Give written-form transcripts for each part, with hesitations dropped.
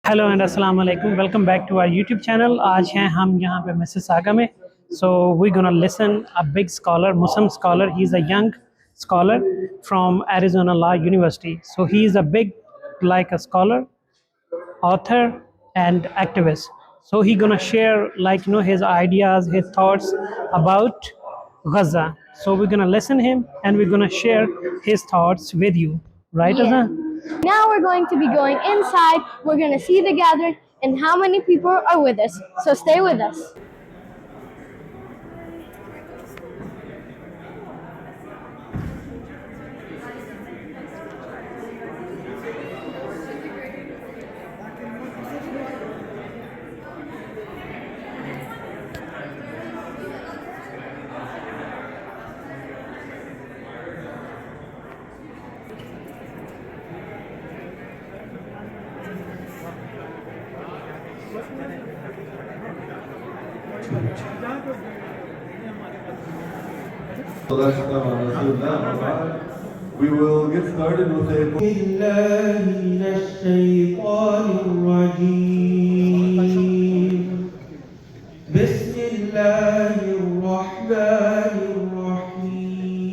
Hello and अस्सलाम वालेकुम welcome back to our YouTube channel. आज हैं हम यहाँ पे मिसिसागा में। So we gonna listen a big scholar, Muslim scholar. He is a young scholar from Arizona Law University. So he is a big, like a scholar, author, and activist. So he gonna share his ideas, his thoughts about Gaza. So we're gonna listen him and we're gonna share his thoughts with you, right, Yeah. Azan? Now we're going to be going inside. We're going to see the gathering and how many people are with us. So stay with us. We will get started with a بالله من الشيطان الرجيم بسم الله الرحمن الرحيم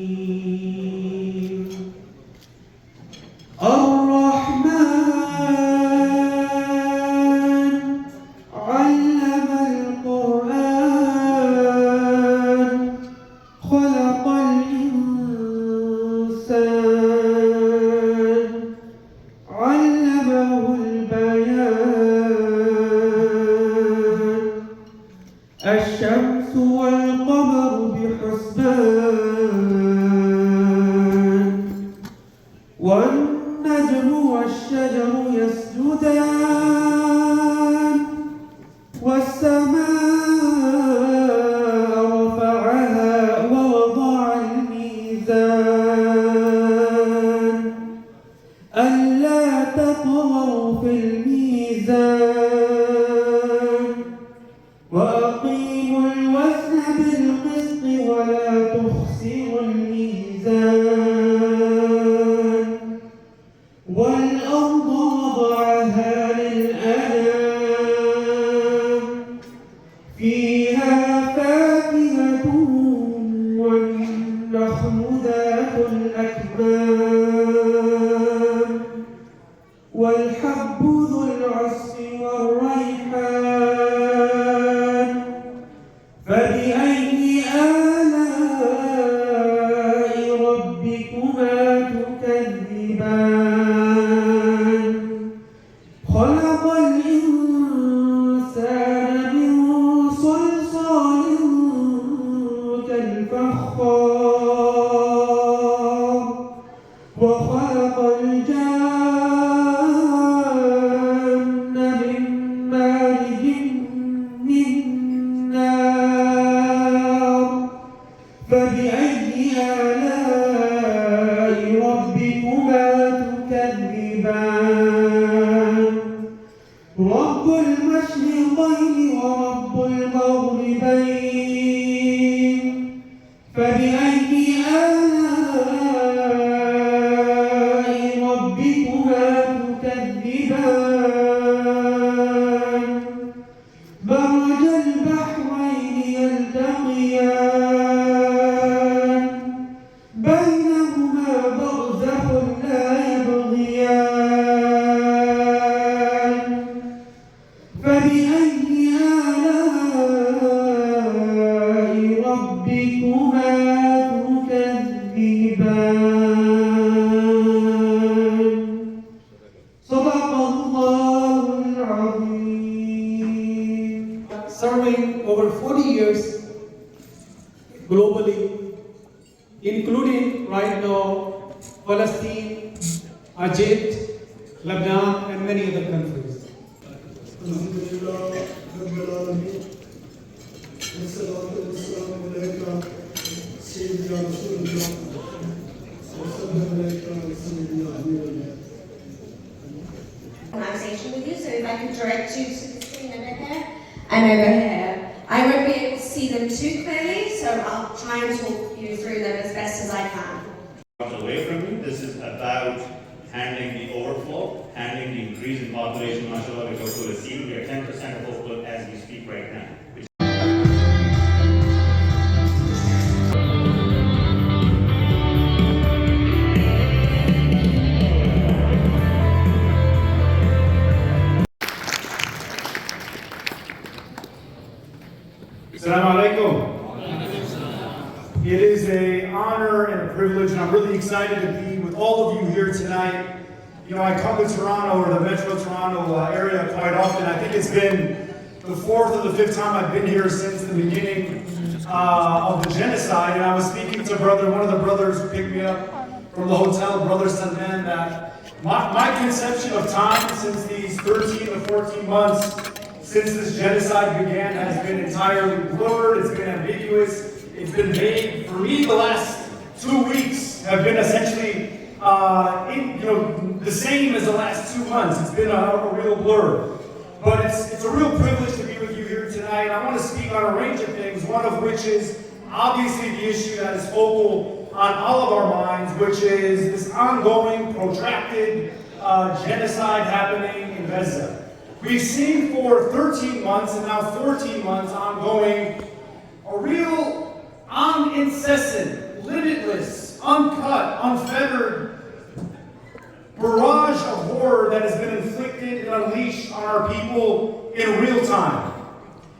الرحمن علم القرآن خلق الإنسان علمه البيان الشمس والقمر بحسبان والنجم والشجر يسجدان والسماء رفعها ووضع الميزان ألا تطغوا في الميزان وأقيموا الوزن بالقسط ولا تخسروا الميزان والأرض وضعها للأنام فيها فاكهة والنخل ذات الأكمام والحب ذو العصف والريحان فبأي آلاء ربكما تكذبان خلق الإنسان من صلصال كالفخار وخلق الجان من مارج من نار فبأي آلاء ربكما تكذبان رب المشرقين ورب المغربين فبأي آلاء ربكما تكذبان مرج البحرين يلتقيان بينهما برزخ لا يبغيان فبأي آلاء ربكما تكذبان صدق الله العظيم. Serving over 40 years globally, including right now Palestine, Egypt, Lebanon, and many other countries. الحمد لله رب العالمين والصلاة والسلام عليك سيدنا رسول الله والسلام عليك سيدنا أمير الله. Conversation with you, so if I could direct you to the screen over here and over here. I won't be able to see them too clearly, so I'll try and talk you through them as best as I can. Away from you. This is about handling the overflow, handling the increase in population, mashallah, which also received. We are 10% of overflow as we speak right now. Assalamu alaikum. It is an honor and a privilege, and I'm really excited to be with all of you here tonight. You know, I come to Toronto, or the Metro Toronto area, quite often. I think it's been the fourth or the fifth time I've been here since the beginning of the genocide. And I was speaking to one of the brothers who picked me up from the hotel, Brother Salman, that my conception of time since these 13 to 14 months since this genocide began has been entirely blurred, it's been ambiguous, it's been vague. For me, the last 2 weeks have been essentially the same as the last 2 months. It's been a real blur. But it's a real privilege to be with you here tonight. I want to speak on a range of things, one of which is obviously the issue that is focal on all of our minds, which is this ongoing, protracted genocide happening in Gaza. We've seen for 13 months and now 14 months ongoing a real incessant, limitless, uncut, unfettered barrage of horror that has been inflicted and unleashed on our people in real time.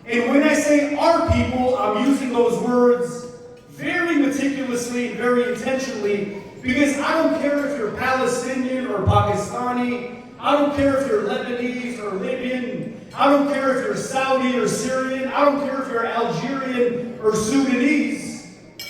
And when I say our people, I'm using those words very meticulously and very intentionally, because I don't care if you're Palestinian or Pakistani, I don't care if you're Lebanese or Libyan, I don't care if you're Saudi or Syrian, I don't care if you're Algerian or Sudanese.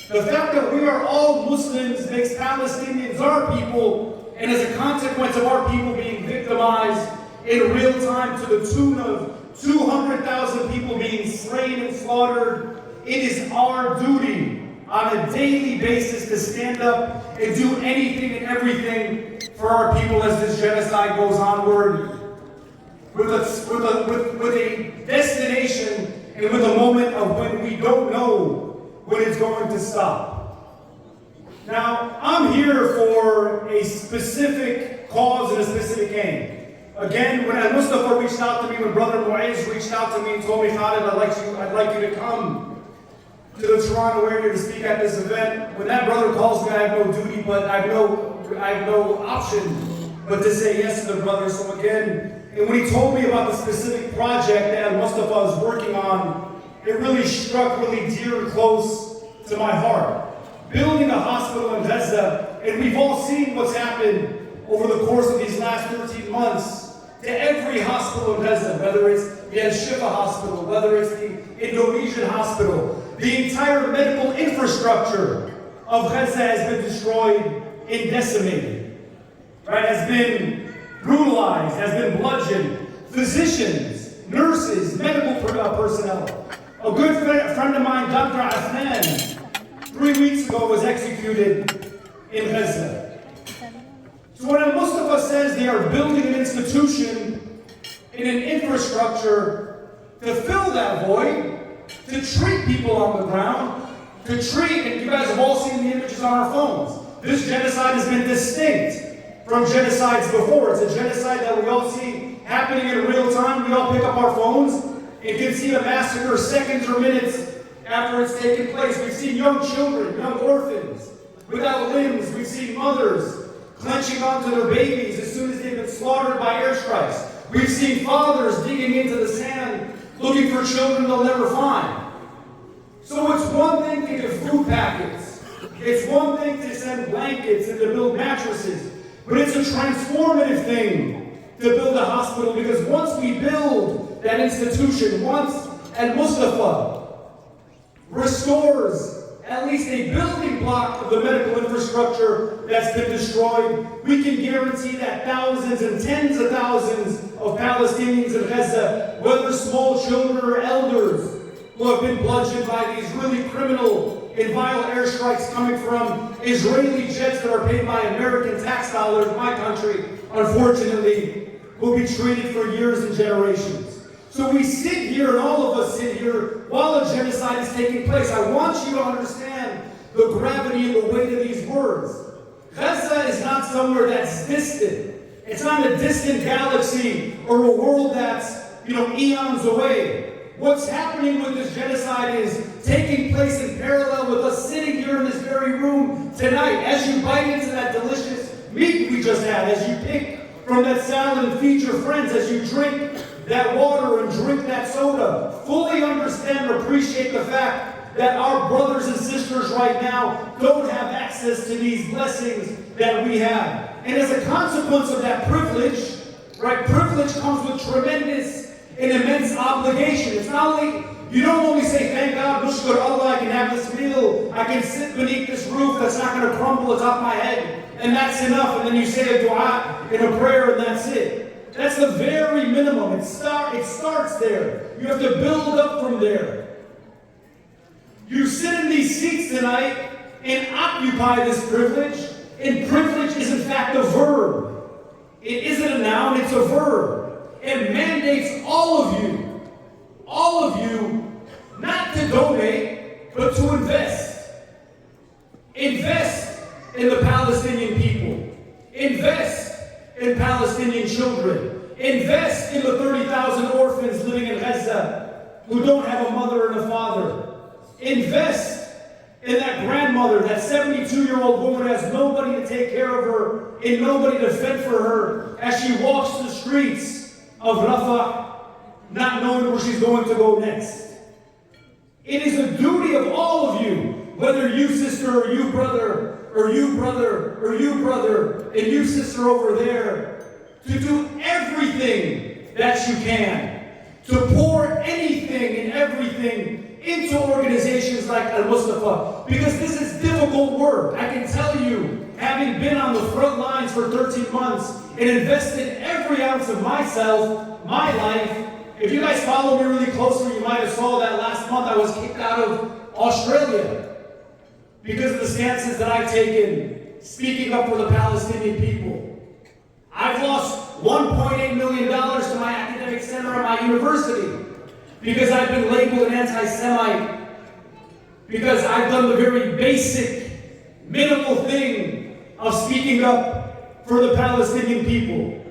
The fact that we are all Muslims makes Palestinians our people, and as a consequence of our people being victimized in real time to the tune of 200,000 people being slain and slaughtered, it is our duty on a daily basis to stand up and do anything and everything for our people as this genocide goes onward, with a destination and with a moment of when we don't know when it's going to stop. Now, I'm here for a specific cause and a specific aim. Again, when Mustafa reached out to me, when Brother Mu'ayz reached out to me and told me, Khaled, I'd like you to come to the Toronto area to speak at this event. When that brother calls me, I have no duty, but I have no option but to say yes to the brother. So again, and when he told me about the specific project that Mustafa was working on, it really struck really dear and close to my heart. Building a hospital in Gaza, and we've all seen what's happened over the course of these last 13 months to every hospital in Gaza, whether it's the Al-Shifa hospital, whether it's the Indonesian hospital. The entire medical infrastructure of Gaza has been destroyed and decimated, right? Has been brutalized, has been bludgeoned. Physicians, nurses, medical personnel. A good friend of mine, Dr. Afnan, 3 weeks ago was executed in Gaza. So when Mustafa says they are building an institution and an infrastructure to fill that void, to treat people on the ground, to treat, and you guys have all seen the images on our phones. This genocide has been distinct from genocides before. It's a genocide that we all see happening in real time. We all pick up our phones and can see a massacre seconds or minutes after it's taken place. We've seen young children, young orphans, without limbs. We've seen mothers clenching onto their babies as soon as they've been slaughtered by airstrikes. We've seen fathers digging into the sand looking for children they'll never find. So it's one thing to give food packets. It's one thing to send blankets and to build mattresses. But it's a transformative thing to build a hospital, because once we build that institution, once Al-Mustafa restores at least a building block of the medical infrastructure that's been destroyed, we can guarantee that thousands and tens of thousands of Palestinians in Gaza, whether small children or elders, who have been bludgeoned by these really criminal and vile airstrikes coming from Israeli jets that are paid by American tax dollars, my country, unfortunately, will be treated for years and generations. So we sit here, and all of us sit here, while a genocide is taking place. I want you to understand the gravity and the weight of these words. Gaza is not somewhere that's distant. It's not a distant galaxy or a world that's, eons away. What's happening with this genocide is taking place in parallel with us sitting here in this very room tonight. As you bite into that delicious meat we just had, as you pick from that salad and feed your friends, as you drink that water and drink that soda, fully understand and appreciate the fact that our brothers and sisters right now don't have access to these blessings that we have. And as a consequence of that privilege, right, privilege comes with tremendous and immense obligation. It's not only, you don't only say, thank God, Mushkur Allah, I can have this meal, I can sit beneath this roof that's not going to crumble atop my head, and that's enough, and then you say a dua and a prayer, and that's it. That's the very minimum. It starts there. You have to build up from there. You sit in these seats tonight and occupy this privilege, and privilege is in fact a verb. It isn't a noun, it's a verb. It mandates all of you, not to donate, but to invest. Invest in the Palestinian people. Invest in Palestinian children. Invest in the 30,000 orphans living in Gaza who don't have a mother and a father. Invest in that grandmother, that 72-year-old woman who has nobody to take care of her and nobody to fend for her as she walks the streets of Rafah, not knowing where she's going to go next. It is a duty of all of you, whether you sister or you brother, or you brother, or you brother, and you sister over there, to do everything that you can, to pour anything and everything into organizations like Al-Mustafa, because this is difficult work. I can tell you, having been on the front lines for 13 months and invested every ounce of myself, my life. If you guys follow me really closely, you might have saw that last month I was kicked out of Australia because of the stances that I've taken speaking up for the Palestinian people. I've lost $1.8 million to my academic center at my university because I've been labeled an anti-Semite, because I've done the very basic, minimal thing of speaking up for the Palestinian people.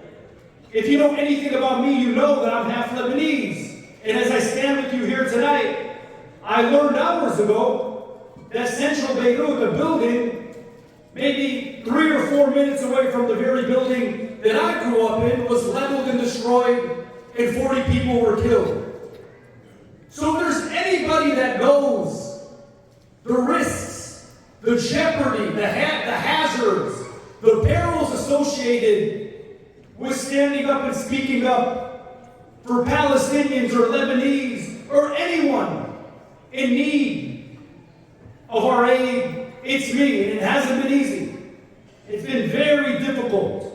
If you know anything about me, you know that I'm half Lebanese. And as I stand with you here tonight, I learned hours ago that central Beydoun, the building, maybe 3 or 4 minutes away from the very building that I grew up in, was leveled and destroyed, and 40 people were killed. So if there's anybody that knows the risks, the jeopardy, the hazards, the perils associated with standing up and speaking up for Palestinians or Lebanese or anyone in need of our aid, it's me. And it hasn't been easy. It's been very difficult.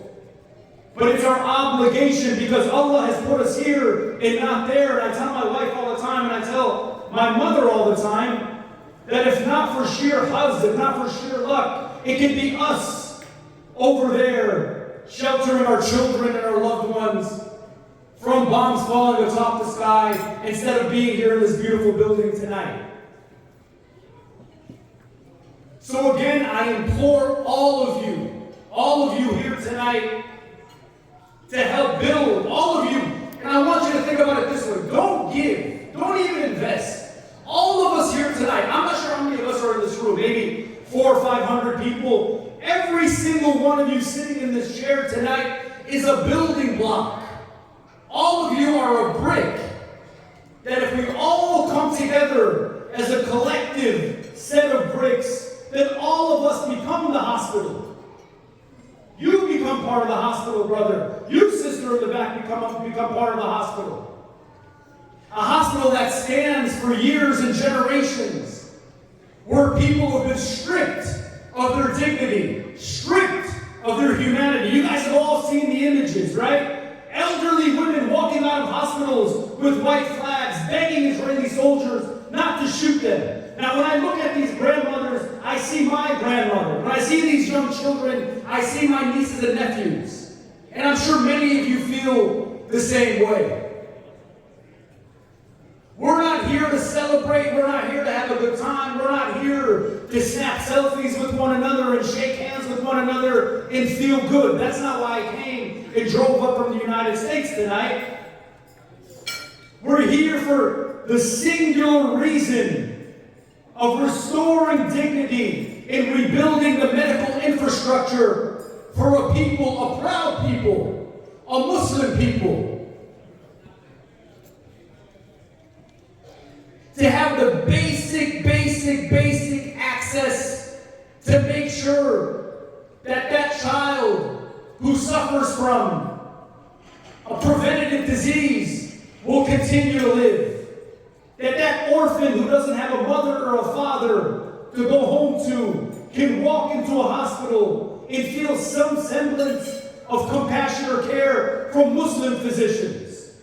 But it's our obligation because Allah has put us here and not there. And I tell my wife all the time, and I tell my mother all the time, that if not for sheer huzz, if not for sheer luck, it could be us over there sheltering our children and our loved ones from bombs falling atop the sky instead of being here in this beautiful building tonight. So again, I implore all of you here tonight to help build, all of you. And I want you to think about it this way. Don't give, don't even invest. All of us here tonight, I'm not sure how many of us are in this room, maybe 400 or 500 people. Every single one of you sitting in this chair tonight is a building block. All of you are a brick that if we all come together as a collective set of bricks, then all of us become the hospital. You become part of the hospital, brother. You, sister in the back, become part of the hospital. A hospital that stands for years and generations, where people have been stripped of their dignity, stripped of their humanity. You guys have all seen the images, right? Elderly women walking out of hospitals with white flags, begging Israeli soldiers not to shoot them. Now, when I look at these grandmothers, I see my grandmother. When I see these young children, I see my nieces and nephews. And I'm sure many of you feel the same way. We're not here to celebrate. We're not here to have a good time. We're not here to snap selfies with one another and shake hands with one another and feel good. That's not why I came and drove up from the United States tonight. We're here for the singular reason of restoring dignity and rebuilding the medical infrastructure for a people, a proud people, a Muslim people. To have the basic access to make sure that that child who suffers from a preventative disease will continue to live. That orphan who doesn't have a mother or a father to go home to can walk into a hospital and feel some semblance of compassion or care from Muslim physicians.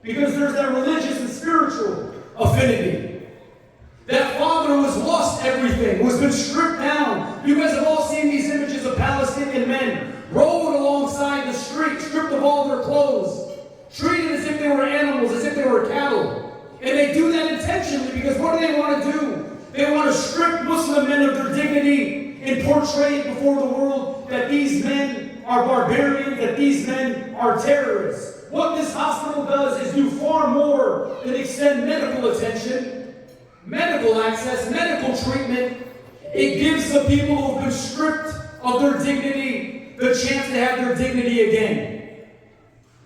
Because there's that religious and spiritual affinity. That father who has lost everything, who has been stripped down. You guys have all seen these images of Palestinian men rowed alongside the street, stripped of all their clothes, treated as if they were animals, as if they were cattle. And they do that intentionally because what do they want to do? They want to strip Muslim men of their dignity and portray it before the world that these men are barbarians, that these men are terrorists. What this hospital does is do far more than extend medical attention, medical access, medical treatment. It gives the people who have been stripped of their dignity the chance to have their dignity again.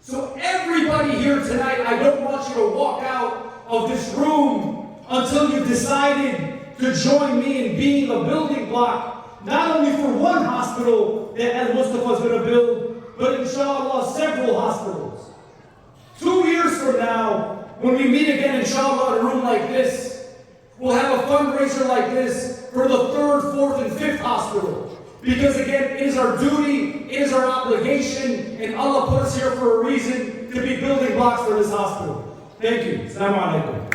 So everybody here tonight, I don't want you to walk out of this room until you've decided to join me in being a building block, not only for one hospital that Al-Mustafa is going to build, but inshallah several hospitals. 2 years from now, when we meet again, inshallah, in a room like this, we'll have a fundraiser like this for the 3rd, 4th, and 5th hospital. Because again, it is our duty, it is our obligation, and Allah put us here for a reason to be building blocks for this hospital. Thank you. Assalamu alaikum.